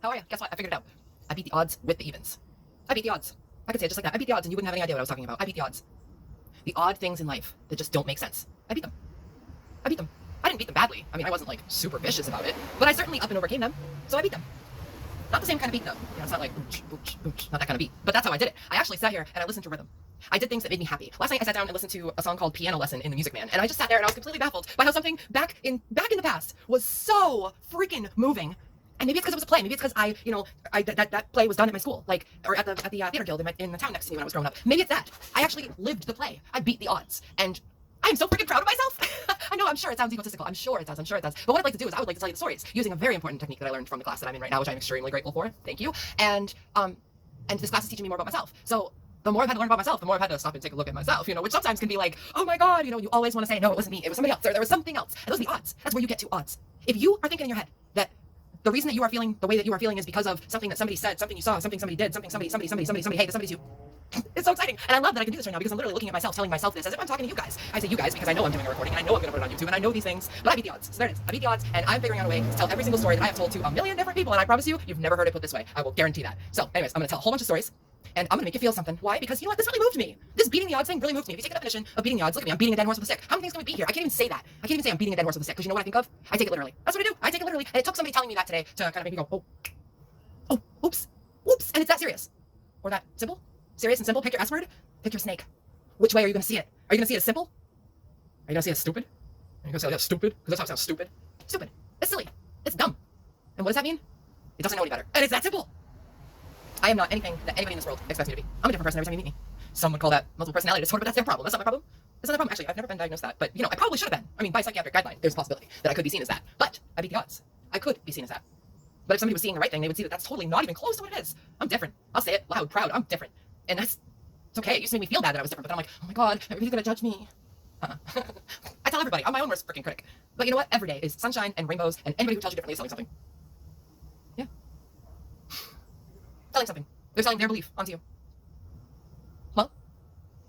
How are you? Guess what? I figured it out. I beat the odds with the evens. I beat the odds. I could say it just like that. I beat the odds and you wouldn't have any idea what I was talking about. I beat the odds. The odd things in life that just don't make sense. I beat them. I beat them. I didn't beat them badly. I mean, I wasn't like super vicious about it, but I certainly up and overcame them. So I beat them. Not the same kind of beat though. You know, it's not like ooch, ooch, ooch, not that kind of beat. But that's how I did it. I actually sat here and I listened to rhythm. I did things that made me happy. Last night I sat down and listened to a song called Piano Lesson in the Music Man, and I just sat there and I was completely baffled by how something back in the past was so freaking moving. And maybe it's because it was a play. Maybe it's because that play was done at my school, like, or at the theater guild in the town next to me when I was growing up. Maybe it's that. I actually lived the play. I beat the odds, and I am so freaking proud of myself. I know, I'm sure it sounds egotistical. I'm sure it does. But what I'd like to do is I would like to tell you the stories using a very important technique that I learned from the class that I'm in right now, which I'm extremely grateful for. Thank you. And this class is teaching me more about myself. So the more I've had to learn about myself, the more I've had to stop and take a look at myself, which sometimes can be like, oh my God, you always want to say, no, it wasn't me, it was somebody else, or there was something else. And those are the odds. That's where you get to odds. If you are thinking in your head that the reason that you are feeling the way that you are feeling is because of something that somebody said, something you saw, something somebody did, something somebody, hey, this somebody's you. It's so exciting. And I love that I can do this right now because I'm literally looking at myself, telling myself this as if I'm talking to you guys. I say you guys because I know I'm doing a recording and I know I'm going to put it on YouTube and I know these things, but I beat the odds. So there it is. I beat the odds and I'm figuring out a way to tell every single story that I have told to a million different people, and I promise you've never heard it put this way. I will guarantee that. So anyways, I'm going to tell a whole bunch of stories and I'm going to make you feel something. Why? Because you know what? This really moved me. This beating the odds thing really moved me. If you take the definition of beating the odds, look at me. I'm beating a dead horse with a stick. How many things can we beat here? I can't even say that. I can't even say I'm beating a dead horse with a stick because you know what I think of? I take it literally. That's what I do. I take it literally. And it took somebody telling me that today to kind of make me go, oh, oops. And it's that serious. Or that simple. Serious and simple. Pick your S word. Pick your snake. Which way are you going to see it? Are you going to see it as simple? Are you going to see it as stupid? Are you going to say, oh, that's stupid? Because that's how it sounds, stupid. Stupid. It's silly. It's dumb. And what does that mean? It doesn't know any better. And it's that simple. I am not anything that anybody in this world expects me to be. I'm a different person every time you meet me. Some would call that multiple personality disorder, but that's their problem. That's not my problem. That's not my problem. Actually, I've never been diagnosed that, but I probably should have been. I mean, by psychiatric guideline, there's a possibility that I could be seen as that. But I beat the odds. I could be seen as that. But if somebody was seeing the right thing, they would see that that's totally not even close to what it is. I'm different. I'll say it loud, proud. I'm different. And it's okay. It used to make me feel bad that I was different, but then I'm like, oh my God, everybody's gonna judge me. I tell everybody, I'm my own worst freaking critic. But you know what? Every day is sunshine and rainbows, and anybody who tells you differently is selling something. Yeah. Selling something. They're selling their belief onto you. Well,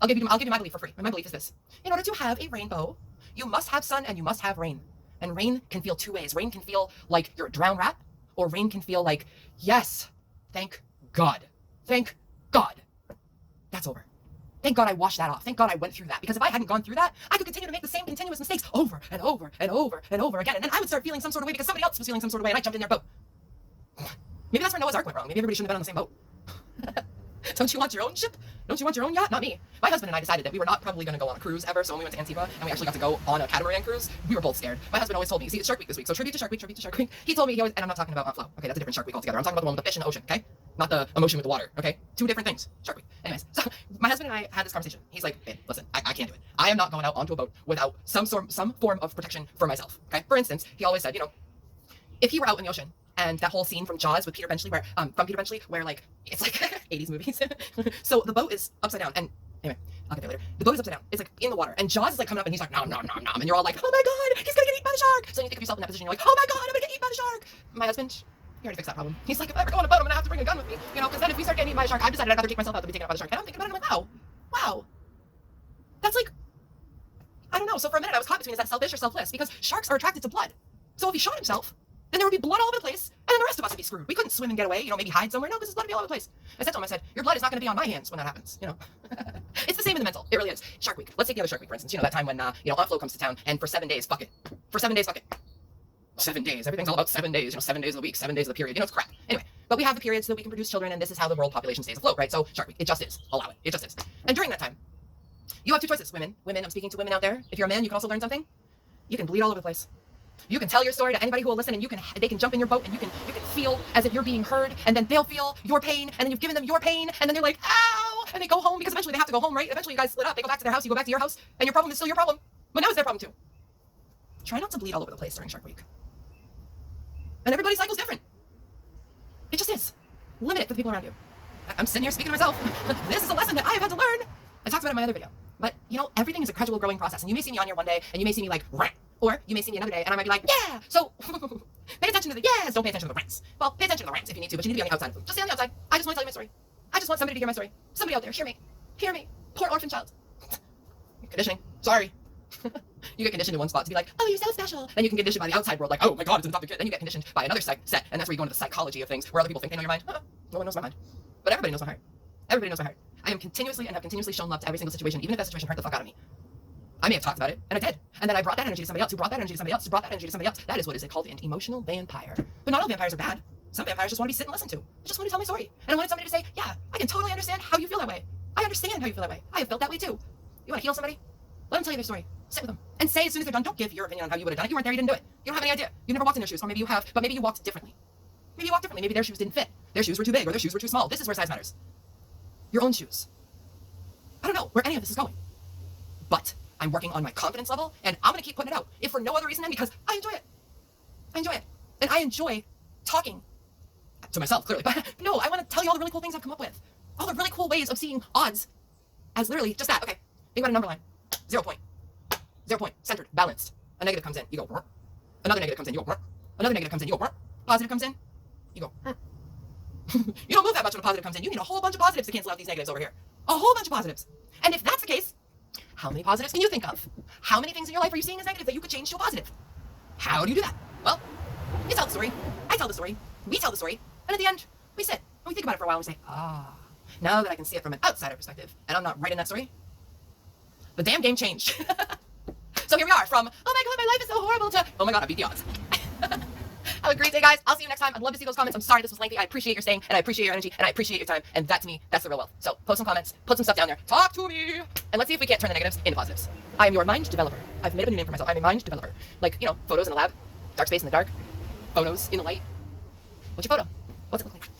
I'll give you my belief for free. And my belief is this. In order to have a rainbow, you must have sun and you must have rain. And rain can feel two ways. Rain can feel like you're a drowned rat, or rain can feel like, yes, thank God. Thank God. That's over. Thank God I washed that off. Thank God I went through that. Because if I hadn't gone through that, I could continue to make the same continuous mistakes over and over and over and over again. And then I would start feeling some sort of way because somebody else was feeling some sort of way and I jumped in their boat. Maybe that's where Noah's Ark went wrong. Maybe everybody shouldn't have been on the same boat. Don't you want your own ship? Don't you want your own yacht? Not me. My husband and I decided that we were not probably going to go on a cruise ever, so when we went to Antigua and we actually got to go on a catamaran cruise, we were both scared. My husband always told me, see, it's Shark Week this week, so tribute to Shark Week. He told me, and I'm not talking about Aunt Flo. Okay, that's a different Shark Week altogether. I'm talking about the one with the fish in the ocean, okay? Not the emotion with the water, okay? Two different things. Shark Week. Anyways, so my husband and I had this conversation. He's like, hey, listen, I can't do it. I am not going out onto a boat without some form of protection for myself, okay? For instance, he always said, if he were out in the ocean, and that whole scene from Jaws with Peter Benchley, where like it's like 80s movies. So the boat is upside down, and anyway, I'll get there later. The boat is upside down. It's like in the water, and Jaws is like coming up, and he's like nom nom nom nom, and you're all like, oh my God, he's gonna get eaten by the shark. So you think of yourself in that position, you're like, oh my God, I'm gonna get eaten by the shark. My husband, he already fixed that problem. He's like, if I ever go on a boat, I'm gonna have to bring a gun with me, because then if we start getting eaten by a shark, I've decided I'd rather take myself out than be taken out by the shark. And I'm thinking about it, I'm like, wow, that's like, I don't know. So for a minute, I was caught between is that selfish or selfless, because sharks are attracted to blood. So if he shot himself, then there would be blood all over the place, and then the rest of us would be screwed. We couldn't swim and get away, maybe hide somewhere. No, because his blood would be all over the place. I said to him, I said, your blood is not going to be on my hands when that happens, It's the same in the mental. It really is. Shark Week. Let's take the other Shark Week, for instance. That time when, Aunt Flo comes to town, and for 7 days, fuck it. For 7 days, fuck it. 7 days. Everything's all about 7 days. 7 days of the week, 7 days of the period. It's crap. Anyway, but we have the period so that we can produce children, and this is how the world population stays afloat, right? So Shark Week. It just is. Allow it. It just is. And during that time, you have two choices, women. Women, I'm speaking to women out there. If you're a man, you can also learn something. You can bleed all over the place. You can tell your story to anybody who will listen, and they can jump in your boat, and you can feel as if you're being heard, and then they'll feel your pain, and then you've given them your pain, and then they're like, ow, and they go home, because eventually they have to go home, right? Eventually you guys split up, they go back to their house, you go back to your house, and your problem is still your problem, but now it's their problem too. Try not to bleed all over the place during Shark Week. And everybody's cycle's different. It just is. Limit it for the people around you. I'm sitting here speaking to myself. This is a lesson that I have had to learn. I talked about it in my other video. But, everything is a gradual growing process, and you may see me on here one day, and you may see me like, rah. Or you may see me another day and I might be like, yeah! So, pay attention to the yes, don't pay attention to the rants. Well, pay attention to the rants if you need to, but you need to be on the outside of them. Just stay on the outside. I just want to tell you my story. I just want somebody to hear my story. Somebody out there, hear me. Hear me. Poor orphan child. Conditioning. Sorry. You get conditioned in one spot to be like, oh, you're so special. Then you can get conditioned by the outside world, like, oh my God, it's an adopted kid. Then you get conditioned by another set, and that's where you go into the psychology of things, where other people think they know your mind. No one knows my mind. But everybody knows my heart. Everybody knows my heart. I am continuously and have continuously shown love to every single situation, even if that situation hurt the fuck out of me. I may have talked about it, and I did. And then I brought that energy to somebody else, who brought that energy to somebody else, who brought that energy to somebody else. That is what is called an emotional vampire. But not all vampires are bad. Some vampires just want to be sit and listen to. They just want to tell my story. And I wanted somebody to say, yeah, I can totally understand how you feel that way. I understand how you feel that way. I have felt that way too. You want to heal somebody? Let them tell you their story. Sit with them. And say as soon as they're done, don't give your opinion on how you would have done it. You weren't there, you didn't do it. You don't have any idea. You never walked in their shoes. Or maybe you have, but maybe you walked differently. Maybe you walked differently. Maybe their shoes didn't fit. Their shoes were too big or their shoes were too small. This is where size matters. Your own shoes. I don't know where any of this is going. But I'm working on my confidence level, and I'm going to keep putting it out. If for no other reason than because I enjoy it. I enjoy it. And I enjoy talking to myself, clearly. But no, I want to tell you all the really cool things I've come up with. All the really cool ways of seeing odds as literally just that. Okay, think about a number line. 0 point. 0 point. Centered. Balanced. A negative comes in. You go. Another negative comes in. You go. Another negative comes in. You go. Positive comes in. You go. You don't move that much when a positive comes in. You need a whole bunch of positives to cancel out these negatives over here. A whole bunch of positives. And if that's the case, how many positives can you think of? How many things in your life are you seeing as negative that you could change to a positive? How do you do that? Well, you tell the story. I tell the story. We tell the story. And at the end, we sit and we think about it for a while and we say, now that I can see it from an outsider perspective and I'm not right in that story, the damn game changed. So here we are from, oh my God, my life is so horrible to, oh my God, I beat the odds. Have a great day, guys. I'll see you next time. I'd love to see those comments. I'm sorry this was lengthy. I appreciate your staying, and I appreciate your energy, and I appreciate your time. And that, to me, that's the real wealth. So post some comments, put some stuff down there. Talk to me. And let's see if we can't turn the negatives into positives. I am your mind developer. I've made up a new name for myself. I'm a mind developer. Like, photos in the lab, dark space in the dark, photos in the light. What's your photo? What's it look like?